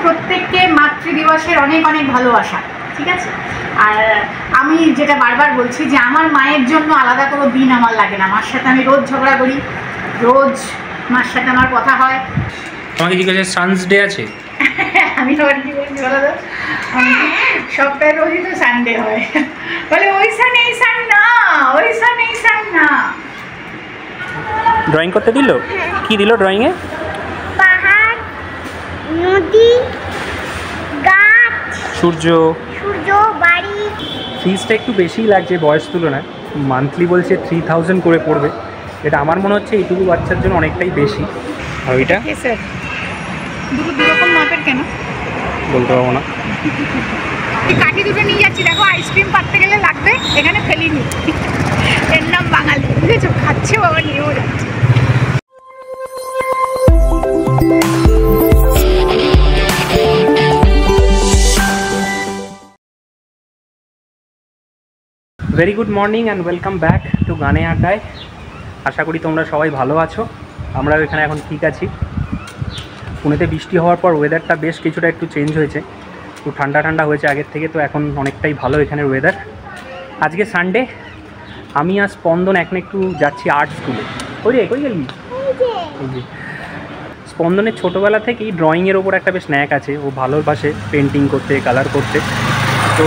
প্রত্যেককে মাতৃদিবসের অনেক অনেক ভালোবাসা, ঠিক আছে? আর আমি যেটা বারবার বলছি যে আমার মায়ের জন্য আলাদা কোনো দিন আমার লাগে না। মার সাথে আমি রোজ ঝগড়া করি, রোজ মার সাথে আমার কথা হয়। তোমাকে জিজ্ঞাসা সানস ডে আছে? আমি আবার কি বলছি বলো তো, সপ্তাহে রোজই তো সানডে হয়। বলে ওই সান এই সান না, ওই সান এই সান না। ড্রয়িং করতে দিল? কি দিল ড্রয়িংয়ে? পাহাড়, নদী, গাছ, সূর্য, বাড়ি। ফিজটা একটু বেশিই লাগছে বয়স তুলনায়। মান্থলি বলছে 3000 করে পড়বে। এটা আমার মনে হচ্ছে এইটুকু বাচ্চার জন্য অনেকটাই বেশি। আর ওইটা স্যার দুটো দুরকম মাপের কেন বলতে পারবো না। কাঠি দুটো নিয়ে যাচ্ছি, দেখো আইসক্রিম পাততে গেলে লাগবে, এখানে ফেলিনি। এর নাম বাঙালি, বুঝেছো? খাচ্ছে বাবা, নিয়েও যাচ্ছে। Very good morning and welcome back to গানে আড্ডায়। আশা করি তোমরা সবাই ভালো আছো। আমরাও এখানে এখন ঠিক আছি। পুনেতে বৃষ্টি হওয়ার পর ওয়েদারটা বেশ কিছুটা একটু চেঞ্জ হয়েছে, একটু ঠান্ডা ঠান্ডা হয়েছে আগের থেকে, তো এখন অনেকটাই ভালো এখানের ওয়েদার। আজকে সানডে, আমি আর স্পন্দন এখন একটু যাচ্ছি আর্ট স্কুলে। কই রে, কই গেলি? স্পন্দনের ছোটোবেলা থেকেই ড্রয়িংয়ের ওপর একটা বেশ ন্যাক আছে। ও ভালোবাসে পেন্টিং করতে, কালার করতে। তো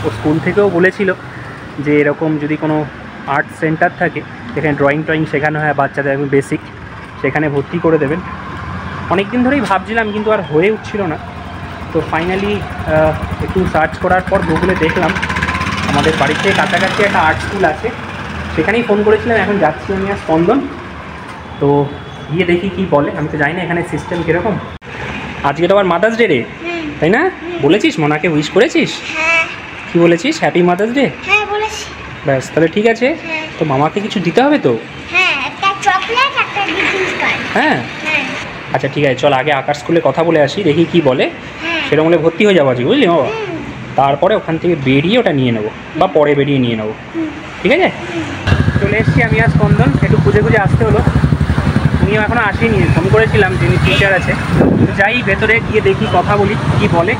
ও স্কুল থেকেও বলেছিল যে এরকম যদি কোনো আর্ট সেন্টার থাকে যেখানে ড্রয়িং শেখানো হয় বাচ্চাদের, একদম বেসিক, সেখানে ভর্তি করে দেবেন। অনেক দিন ধরেই ভাবছিলাম কিন্তু আর হয়ে উঠছিল না। তো ফাইনালি একটু সার্চ করার পর গুগলে দেখলাম আমাদের বাড়ির থেকে কাছাকাছি একটা আর্ট স্কুল আছে, সেখানেই ফোন করেছিলাম। এখন যাচ্ছি আমি আর স্পন্দন। তো গিয়ে দেখি কি বলে। আমি তো জানি না এখানে সিস্টেম কীরকম। আজকে তো আবার মাদার্স ডে রে, তাই না? বলেছিস মোনাকে, উইশ করেছিস? কি বলেছিস? Happy mother's day? হ্যাঁ বলেছি। ব্যাস, তাহলে ঠিক আছে। তো মামাকে কিছু দিতে হবে তো? হ্যাঁ, একটা চকলেট, একটা গ্রিটিংস কার্ড। হ্যাঁ আচ্ছা ঠিক আছে, চল আগে আকার স্কুলে কথা বলে আসি, দেখি কি বলে। সেরকম হলে ভর্তি হয়ে যাবো আজকে, বুঝলি বাবা? তারপরে ওখান থেকে বেরিয়ে ওটা নিয়ে নেবো, বা পরে বেরিয়ে নিয়ে নেবো, ঠিক আছে? চলে এসেছি আমি আর স্পন্দন। একটু খুঁজে আসতে হলো, উনিও এখনও আসেনি। ফোন করেছিলাম, যিনি টিচার আছে। যাই ভেতরে গিয়ে দেখি, কথা বলি কি বলে।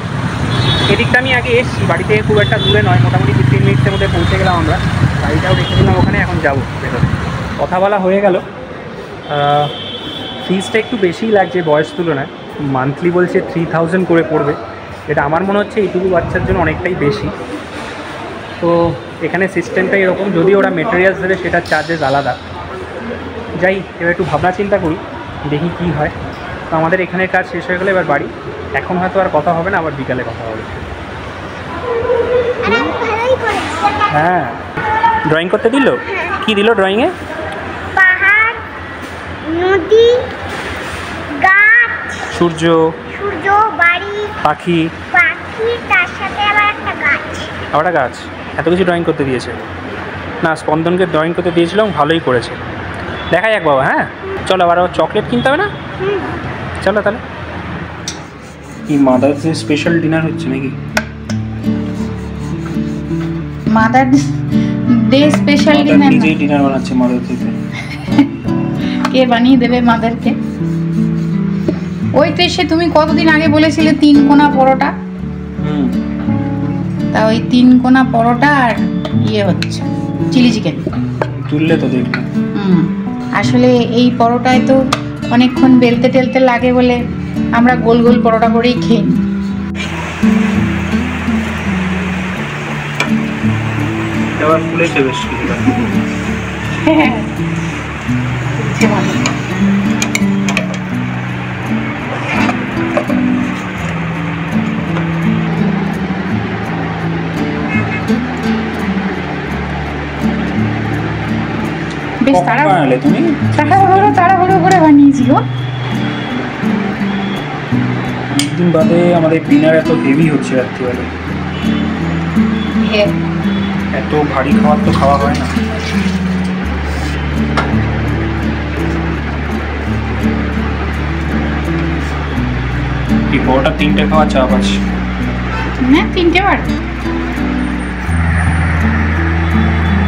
এদিকটা আমি আগে এসেছি, বাড়ি থেকে খুব একটা দূরে নয়, মোটামুটি 15 মিনিটের মধ্যে পৌঁছে গেলাম আমরা। গাড়িটাও রেখেছিলাম ওখানে, এখন যাবো ভেতরে। কথা বলা হয়ে গেল। ফিজটা একটু বেশিই লাগছে বয়স তুলনায়। মান্থলি বলছে 3000 করে পড়বে। এটা আমার মনে হচ্ছে এইটুকু বাচ্চার জন্য অনেকটাই বেশি। তো এখানে সিস্টেমটা এরকম, যদি ওরা মেটেরিয়ালস দেবে সেটার চার্জেস আলাদা। যাই এবার একটু ভাবনা চিন্তা করি, দেখি কি হয়। তো আমাদের এখানের কাজ শেষ হয়ে গেলে এবার বাড়ি। এখন হয়তো আর কথা হবে না, আবার বিকালে কথা হবে। হ্যাঁ, ড্রয়িং করতে দিল? কি দিল ড্রয়িংয়ে? পাহাড়, নদী, গাছ, সূর্য, বাড়ি, পাখি, তার সাথে আবার একটা গাছ। আবার একটা গাছ। এত কিছু ড্রয়িং করতে দিয়েছে না? স্পন্দনকে ড্রয়িং করতে দিয়েছিলাম, ভালোই করেছে। দেখা যাক বাবা। হ্যাঁ চলো, আবার চকলেট কিনতে হবে না? চলো তাহলে। কি মাদার্স ডে স্পেশাল ডিনার হচ্ছে নাকি? Mother's day special dinner? নিজেই ডিনার বানাচ্ছে মাদার্স ডে। কে বানিয়ে দেবে মাদারকে? ওই তো এসে তুমি কতদিন আগে বলেছিলে 3 কোনা পরোটা। তা ওই 3 কোনা পরোটা আর ইয়ে হচ্ছে চিলি চিকেন তুললে তো দেখলাম। আসলে এই পরোটায় তো অনেকক্ষণ বেলতে টেলতে লাগে বলে আমরা গোল গোল পরোটা করেই খেয়ে নিই। এবার ফুলেছে বেশ কিছুটা। হ্যাঁ বেশ তাড়াহুড়ো করে বানিয়েছি গো। অনেকদিন বাদে আমাদের ডিনার এত হেভি হচ্ছে রাত্রিবেলা। এত ভারী খাবার তো খাওয়া হয় না। এই পরোটা 3টে খাওয়া চাপ আছে। না 3টে বার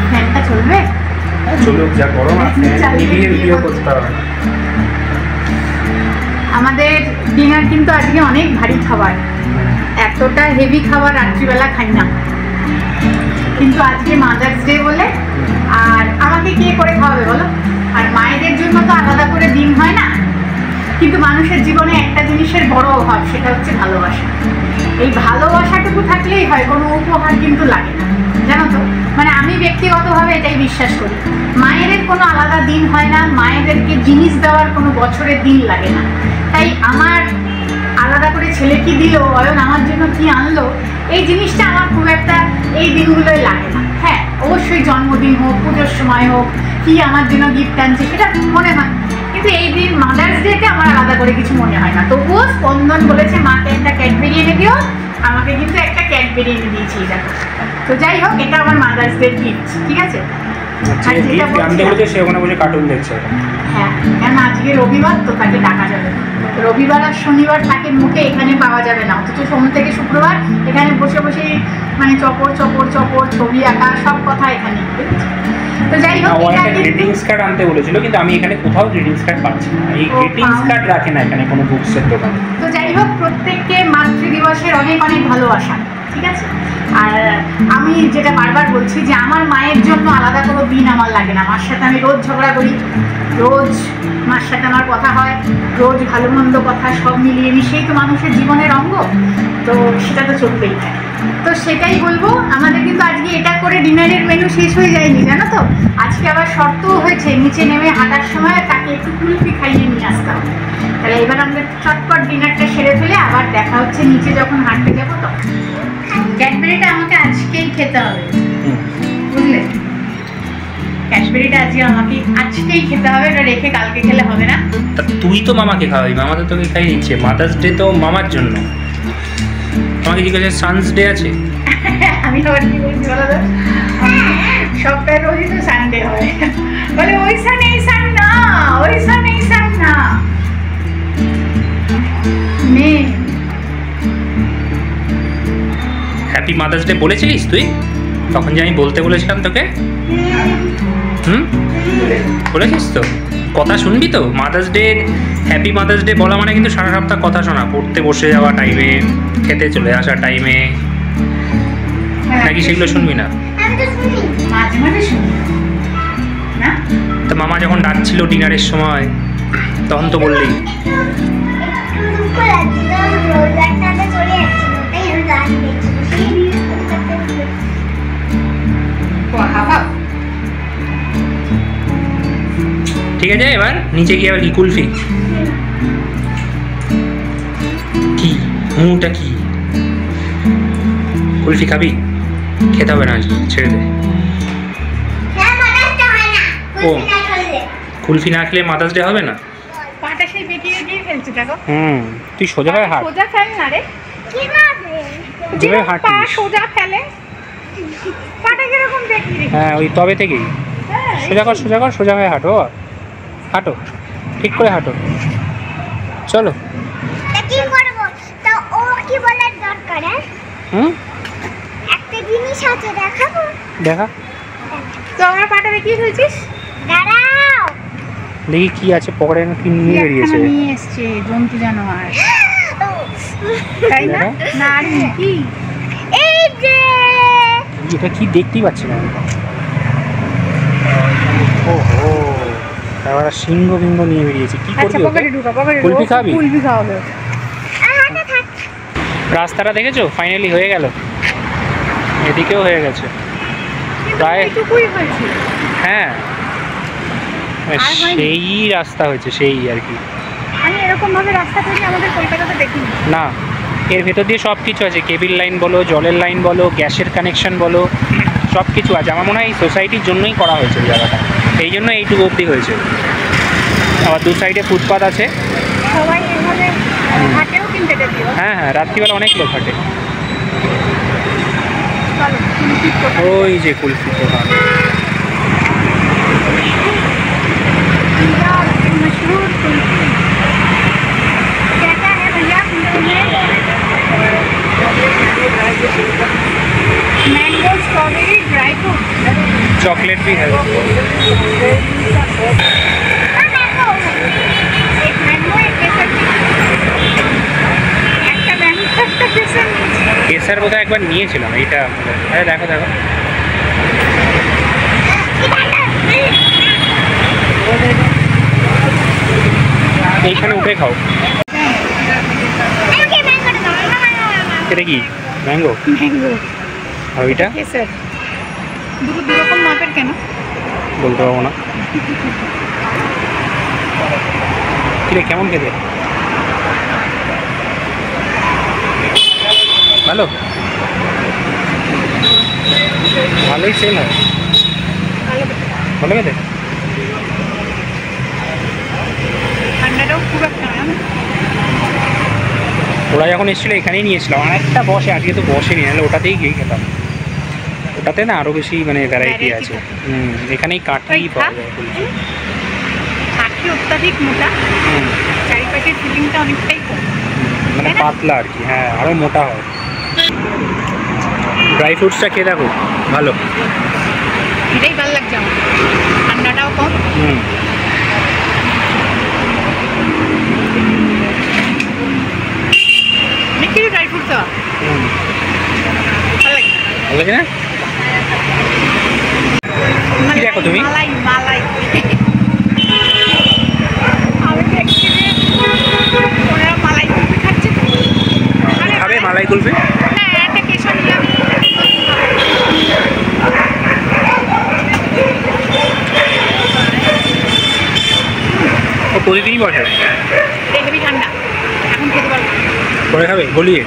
ফ্যানটা চলবে? চলুক, যা গরম আছে নিভিয়ে ভিডিও করতে হবে। আমাদের ডিনার কিন্তু আজকে অনেক ভারী খাবার, এতটা হেভি খাবার রাত্রিবেলা খাই না, কিন্তু আজকে মাদার্স ডে বলে আর আমাকে কে করে খাওয়াবে বলো? আর মায়েদের জন্য তো আলাদা করে দিন হয় না, কিন্তু মানুষের জীবনে একটা জিনিসের বড় অভাব, সেটা হচ্ছে ভালোবাসা। এই ভালোবাসাটুকু থাকলেই হয়, কোনো উপহার কিন্তু লাগে না, জানো তো। মানে আমি ব্যক্তিগতভাবে এটাই বিশ্বাস করি, মায়েদের কোনো আলাদা দিন হয় না, মায়েদেরকে জিনিস দেওয়ার কোনো বছরের দিন লাগে না। তাই আমার আলাদা করে ছেলে কি দিল, অয়ন আমার জন্য কি আনলো, এই জিনিসটা আমার খুব একটা এই দিনগুলোয় লাগে না। হ্যাঁ, অবশ্যই জন্মদিন হোক, পুজোর সময় হোক, কি আমার জন্য গিফট আনছে সেটা মনে হয়, কিন্তু এই দিন মাদার্স ডেতে আমার আলাদা করে কিছু মনে হয় না। তবুও স্পন্দন বলেছে মাকে একটা ক্যাডবেরি এনে দিও, আমাকে কিন্তু একটা ক্যাডবেরি এনে দিয়েছি, দেখো। তো যাই হোক, এটা আমার মাদার্স ডে গিফট, ঠিক আছে। হ্যাঁ, কেন আজকে রবিবার তো, তাকে ডাকা যাবে না। রবিবার আর শনিবার তাকে মুখে এখানে পাওয়া যাবে না, অথচ সোম থেকে শুক্রবার এখানে বসে বসে মানে চপর চপর চপর ছবি আঁকা সব কথা এখানে। তো যাই হোক, গ্রিটিংস কার্ড আনতে বলেছিল, কিন্তু আমি এখানে কোথাও গ্রিটিংস কার্ড পাচ্ছি না। এই গ্রিটিংস কার্ড রাখে না এখানে কোনো বুকসের দোকানে। তো যাই হোক, প্রত্যেককে মাতৃদিবসের অনেক অনেক ভালোবাসা, ঠিক আছে। আর আমি যেটা বারবার বলছি যে আমার মায়ের জন্য আলাদা কোনো দিন আমার লাগে না। মার সাথে আমি রোজ ঝগড়া করি, রোজ মার সাথে আমার কথা হয়, রোজ ভালো মন্দ কথা সব মিলিয়ে মিশিয়েই তো মানুষের জীবনের অঙ্গ, তো সেটা তো চলতেই থাকে। তো সেটাই বলবো, আমাদের কিন্তু আজকে এটা করে ডিনারের মেনু শেষ হয়ে যায়নি, জানো তো। আজকে আবার শর্তও হয়েছে, নিচে নেমে হাঁটার সময় তাকে একটু কুলফি খাইয়ে নিয়ে আসতে হবে। তাহলে এবার আমাদের চটপট ডিনারটা সেরে ফেলে আবার দেখা হচ্ছে নিচে যখন হাঁটতে যাবো। তো ক্যাডবেরিটা আমাকে আজকেই খেতে হবে, বুঝলে? ক্যাডবেরিটা আজকে আমাকে আজকেই খেতে হবে, এটা রেখে কালকে খেলে হবে না। তুই তো মামাকে খাওয়াবি, মামা তো তোকে খাইয়ে দিচ্ছে। মাদার্স ডে তো মামার জন্য। আমাকে জিজ্ঞাসা সানস ডে আছে, আমি আবার কি বলছি বলো তো, সপ্তাহে রোজই তো সানডে হয়, বলে ওই সান এই সান না, ওই সান এই সান না মেয়ে। হ্যাপি মাদার্স ডে বলেছিলিস তুই তখন যে আমি বলতে বলেছিলাম তোকে? বলেছিস তো? কথা শুনবি তো? Mother's day happy mother's day বলা মানে কিন্তু সারা সপ্তাহ কথা শোনা, পড়তে বসে যাওয়া টাইমে, খেতে চলে আসা টাইমে, নাকি সেগুলো শুনবি না? মাঝে মাঝে শুনি না। তো মামা যখন ডাকছিল ডিনারের সময় তখন তো বললি। ঠিক আছে, এবার নিচে গিয়ে আবার কি কুলফি? কি মুটা কি কুলফি খাবি? খেতে হবে না, ছেড়ে দে। ও, কুলফি না খেলে মাদার্স ডে হবে না? পাটা সেই বেটিয়ে দিয়ে ফেলছে, দেখো। তুই সোজা হয়ে হাঁট। সোজা ফেল না রে, যেভাবে হাঁটিস। পা সোজা ফেলে, পাটা কিরকম দেখি রে? হ্যাঁ, ওই তবে থেকেই সোজা কর, সোজা কর, সোজা হয়ে হাঁটো, হাঁটো, ঠিক করে হাঁটো। চলো। কি করব? তো ও কি বলার দরকার? একটা জিনিস আছে, দেখাবো? দেখা। তো আমার পাটা দেখিয়ে ফেলছিস? দাঁড়াও, দেখি কি আছে পকেটে, কি নিয়ে বেরিয়েছে। নিয়ে এসছে জন্তু জানোয়ার, তাই না? না আর কি? এই যে এটা কি দেখতেই পাচ্ছি না। ওহো, এবার সিংহ বিংহ নিয়ে বেরিয়েছে। কি করবি? পকেটে ঢুকা, পকেটে কুলফি খাবি? কুলফি খাওয়াবে। রাস্তাটা দেখেছো? ফাইনালি হয়ে গেল, এদিকেও হয়ে গেছে প্রায়। এইটুকুই হয়েছে। হ্যাঁ, সেই রাস্তা হয়েছে, সেই আর কি। আমি এরকম ভাবে রাস্তা তৈরি আমাদের কলকাতাতে দেখিনি। না, এর ভেতর দিয়ে সব কিছু আছে, কেবিল লাইন বলো, জলের লাইন বলো, গ্যাসের কানেকশন বলো, সব কিছু আছে। আমার মনে হয় এই সোসাইটির জন্যই করা হয়েছে এই জায়গাটা, এই জন্য এইটুকু অবধি হয়েছে। আবার দু সাইডে ফুটপাথ আছে, সবাই এভাবে হাটেও কিনতে দিও। হ্যাঁ হ্যাঁ, রাত্রিবেলা অনেক লোক হাঁটে। চলো, ওই যে কুলফির দোকান। मशहूर कुल्फी कैसा है भैया? Mango strawberry dry fruit, chocolate भी है। एक मैंगो, एक केसर। কেসার বোধহয় একবার নিয়েছিলাম এইটা। আরে দেখো দেখো, এইখানে উঠে খাও। এটা কি ম্যাঙ্গো? ম্যাঙ্গো আর ওইটা কেসার। দুটো দুরকম মাপের কেন বলতে পারবো না। কিরে কেমন খেতে? ভালো, ভালোই সেল হয়, ভালো খেতে। ঠান্ডাটাও খুব একটা না। ওরা যখন এসেছিলো এখানেই নিয়েছিলাম, আর একটা বসে, আজকে তো বসেনি, নাহলে ওটাতেই গিয়ে খেতাম। ওটাতে না আরও বেশি মানে ভ্যারাইটি আছে। এখানেই কাঠি পাওয়া যায়। কাঠি অত্যাধিক মোটা, চারিপাশের ফিলিংটা অনেকটাই কম, মানে পাতলা আর কি। হ্যাঁ, আরও মোটা হয়। ড্রাই ফ্রুটসটা খেয়ে দেখো, ভালো। এটাই ভালো লাগছে আমার, ঠান্ডাটাও কম। অনেক কিছু ড্রাই ফ্রুটস দেওয়া, ভালো লাগে। ভালো লাগে না? কি দেখো তুমি? মালাই মালাই আমি দেখছি যে ওরা মালাই কুলফি খাচ্ছে। খাবে মালাই কুলফি? হ্যাঁ, একটা কেশর নিলাম। ও প্রতিদিনই বসে? হেভি ঠান্ডা, এখন খেতে পারবো না। পরে খাবে গলিয়ে?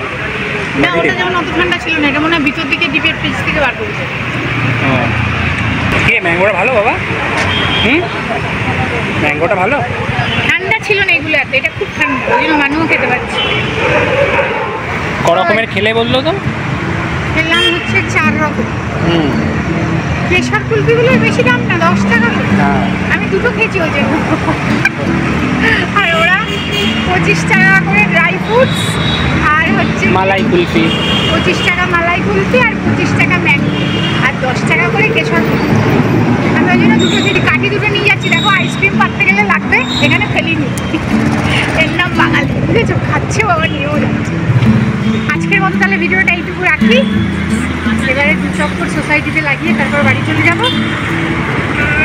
না, ওটা যেমন অত ঠান্ডা ছিল না, এটা মনে হয় ভিতর দিকে ডিপের ফ্রিজ থেকে বার করেছে। কে ম্যাঙ্গোটা ভালো বাবা? ম্যাঙ্গোটা ভালো? ঠান্ডা ছিল না এগুলো এত, এটা খুব ঠান্ডা, ওই জন্য মানুষও খেতে পারছে। ক রকমের খেলে বললো তো? খেলাম হচ্ছে 4 রকম। কেশর কুলফিগুলো বেশি দাম না, 10 টাকা করে। আমি দুটো খেয়েছি ওই জন্য। আর ওরা 25 টাকা করে ড্রাই ফ্রুটস, আর হচ্ছে মালাই কুলফি। 25 টাকা মালাই কুলফি, আর 25 টাকা ম্যাঙ্গো, আর 10 টাকা করে কেশর কুলফি। আমি ওই জন্য দুটো যদি কাঠি দুটো নিয়ে যাচ্ছি। দেখো, আইসক্রিম পাততে গেলে লাগবে, এখানে ফেলিনি। এর নাম বাঙালি, বুঝেছো? খাচ্ছে বাবা, নিয়েও যাচ্ছে। আজকের মতো তাহলে ভিডিওটা এইটুকু রাখি। এবারে 2 চক্কর সোসাইটিতে লাগিয়ে তারপর বাড়ি চলে যাব।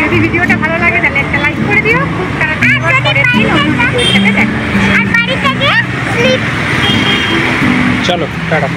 যদি ভিডিওটা ভালো লাগে তাহলে একটা লাইক করে দিও। খুব তাড়াতাড়ি পরের দিন অন্য ভিডিওর সাথে দেখা। আর বাড়ি থেকে স্লিপ। চলো টাটা।